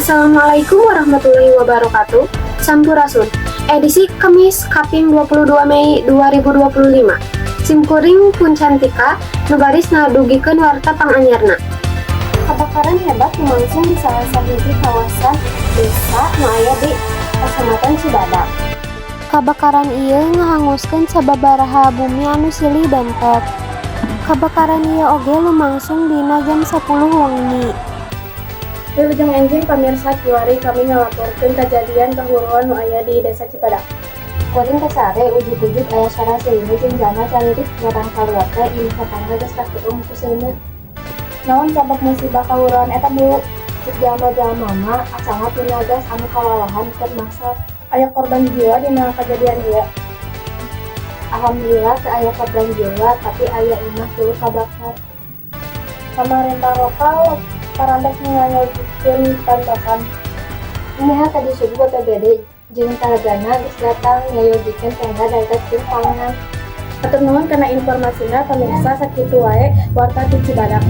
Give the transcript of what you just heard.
Assalamualaikum warahmatullahi wabarakatuh. Sampurasun. Edisi Kamis Kaping 22 Mei 2025. Simkuring Puncantika nugaris nadugikeun warta panganyarna. Kebakaran hebat lumangsung di salah sahiji kawasan desa nu aya di Kecamatan Cibadak. Kebakaran ieu ngahanguskeun sababaraha bumi anu silih dempet. Kebakaran ieu oge lumangsung dina jam 10 wengi. Wilujeng enjing pamirsa kiwari kami ngalaporkeun kajadian kahuruan nu aya di Desa Cibadak. Kuring kasare ujug-ujug aya sora seuneu jeung jalma caririt ngarang kaluar teh ieu tetangga geus kakeum ku seuneu. Naon sabab musibah kahuruan eta Bu? Cik jalma-jalma mah asalna tina gas anu kawalahan keur maksud aya korban jiwa dina kajadian ieu. Alhamdulillah teu aya korban jiwa tapi aya imah tuluy kabakar. Pamarentah lokal parantos ngayogikeun pantosan. Nyaha tadi subuh BPBD jeung Tagana geus datang ngayogikeun tenda darurat jeung pangan. Hatur nuhun kana informasina pamirsa sakitu wae warta di Cibadak.